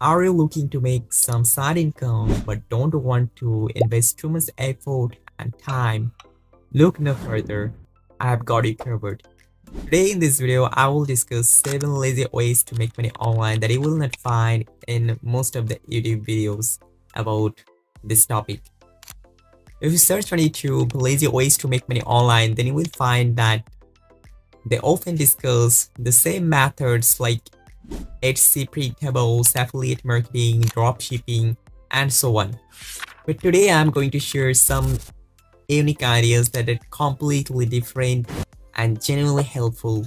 Are you looking to make some side income but don't want to invest too much effort and time? Look no further. I have got you covered. Today in this video, I will discuss 7 lazy ways to make money online that you will not find in most of the YouTube videos about this topic. If you search on YouTube lazy ways to make money online, then you will find that they often discuss the same methods like HC pre-tables, affiliate marketing, dropshipping, and so on. But today I'm going to share some unique ideas that are completely different and genuinely helpful.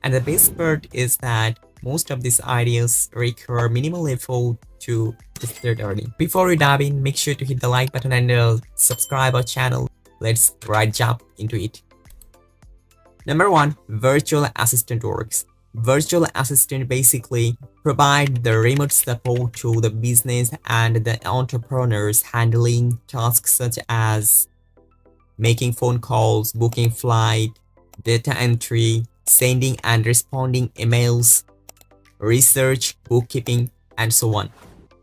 And the best part is that most of these ideas require minimal effort to start earning. Before we dive in, make sure to hit the like button and subscribe our channel. Let's right jump into it. Number 1, virtual assistant works. Virtual assistant basically provide the remote support to the business and the entrepreneurs handling tasks such as making phone calls, booking flight, data entry, sending and responding emails, research, bookkeeping, and so on.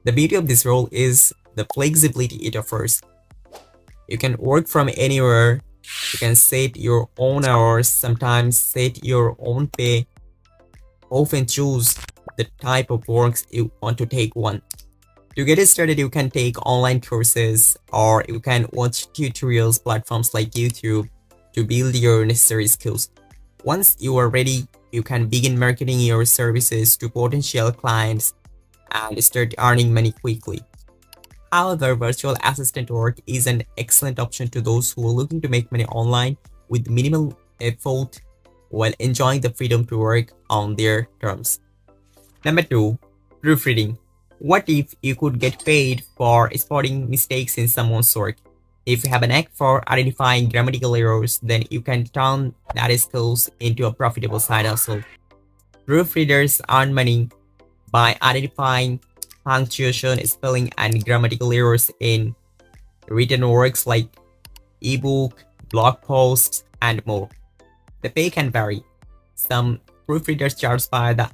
The beauty of this role is the flexibility it offers. You can work from anywhere, you can set your own hours, sometimes set your own pay, often choose the type of works you want to take on. To get started, you can take online courses or you can watch tutorials platforms like YouTube to build your necessary skills. Once you are ready, you can begin marketing your services to potential clients and start earning money quickly. However, virtual assistant work is an excellent option to those who are looking to make money online with minimal effort while enjoying the freedom to work on their terms. Number 2, proofreading. What if you could get paid for spotting mistakes in someone's work? If you have a knack for identifying grammatical errors, then you can turn that skills into a profitable side hustle. Proofreaders earn money by identifying punctuation, spelling, and grammatical errors in written works like ebook, blog posts, and more. The pay can vary. Some proofreaders charge by the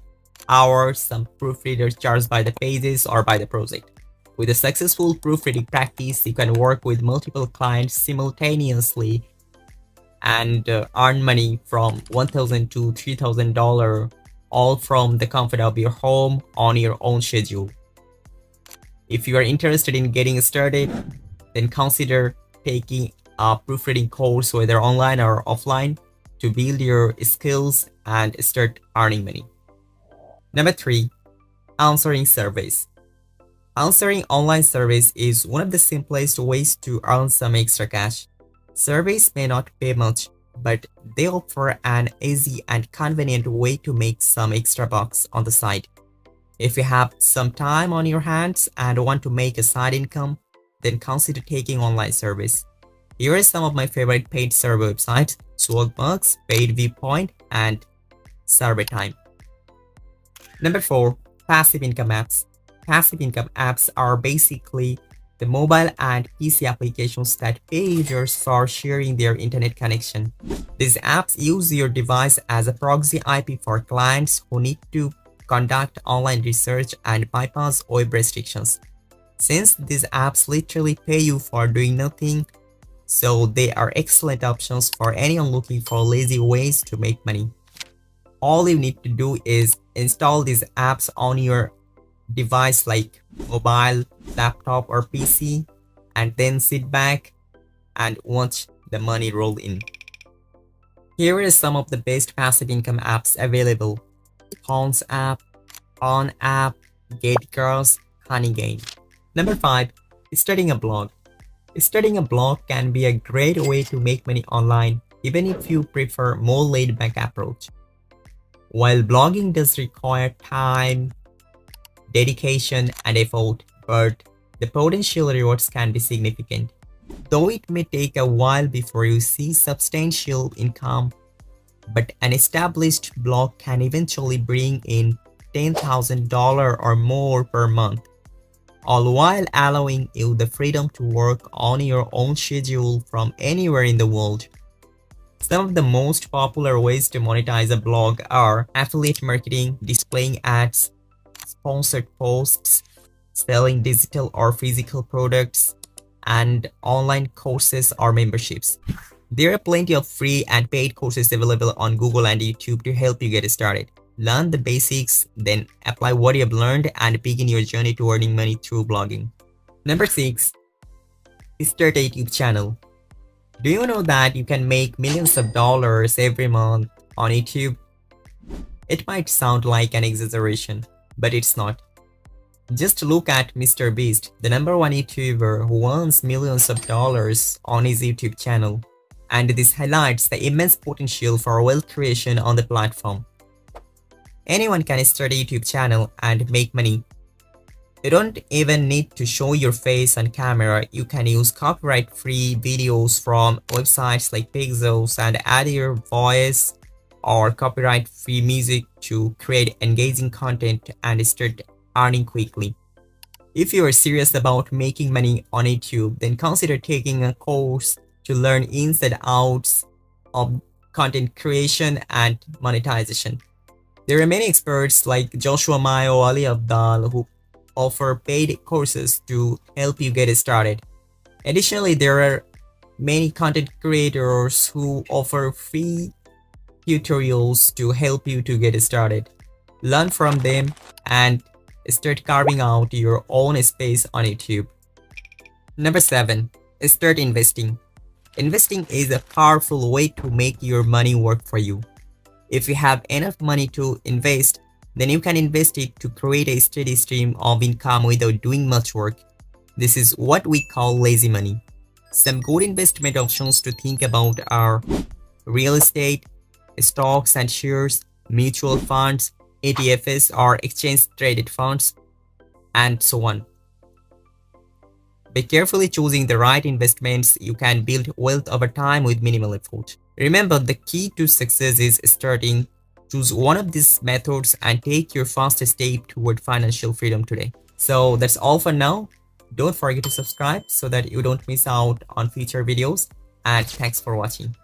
hour, some proofreaders charge by the pages or by the project. With a successful proofreading practice, you can work with multiple clients simultaneously and earn money from $1,000 to $3,000, all from the comfort of your home on your own schedule. If you are interested in getting started, then consider taking a proofreading course, whether online or offline, to build your skills and start earning money. Number 3, answering surveys. Answering online surveys is one of the simplest ways to earn some extra cash. Surveys may not pay much, but they offer an easy and convenient way to make some extra bucks on the side. If you have some time on your hands and want to make a side income, then consider taking online surveys. Here are some of my favorite paid survey websites: Swagbucks, Paid Viewpoint, and Survey Time. Number 4, passive income apps. Passive income apps are basically the mobile and PC applications that pay users for sharing their internet connection. These apps use your device as a proxy IP for clients who need to conduct online research and bypass web restrictions. Since these apps literally pay you for doing nothing, so they are excellent options for anyone looking for lazy ways to make money. All you need to do is install these apps on your device like mobile, laptop, or PC, and then sit back and watch the money roll in. Here are some of the best passive income apps available: Pawns app, On app, Gatecars, Honeygain. Number 5, starting a blog. Starting a blog can be a great way to make money online, even if you prefer more laid-back approach. While blogging does require time, dedication, and effort, but the potential rewards can be significant. Though it may take a while before you see substantial income, but an established blog can eventually bring in $10,000 or more per month, all while allowing you the freedom to work on your own schedule from anywhere in the world. Some of the most popular ways to monetize a blog are affiliate marketing, displaying ads, sponsored posts, selling digital or physical products, and online courses or memberships. There are plenty of free and paid courses available on Google and YouTube to help you get started. Learn the basics, then apply what you have learned and begin your journey to earning money through blogging. Number 6. Start a YouTube channel. Do you know that you can make millions of dollars every month on YouTube? It might sound like an exaggeration, but it's not. Just look at Mr. Beast, the #1 YouTuber who earns millions of dollars on his YouTube channel. And this highlights the immense potential for wealth creation on the platform. Anyone can start a YouTube channel and make money. You don't even need to show your face on camera. You can use copyright-free videos from websites like Pixels and add your voice or copyright-free music to create engaging content and start earning quickly. If you are serious about making money on YouTube, then consider taking a course to learn ins and outs of content creation and monetization. There are many experts like Joshua Mayo, Ali Abdal, who offer paid courses to help you get started. Additionally, there are many content creators who offer free tutorials to help you to get started. Learn from them and start carving out your own space on YouTube. Number 7. Start investing. Investing is a powerful way to make your money work for you. If you have enough money to invest, then you can invest it to create a steady stream of income without doing much work. This is what we call lazy money. Some good investment options to think about are real estate, stocks and shares, mutual funds, ETFs or exchange traded funds, and so on. By carefully choosing the right investments, you can build wealth over time with minimal effort. Remember, the key to success is starting. Choose one of these methods and take your first step toward financial freedom today. So that's all for now. Don't forget to subscribe so that you don't miss out on future videos, and thanks for watching.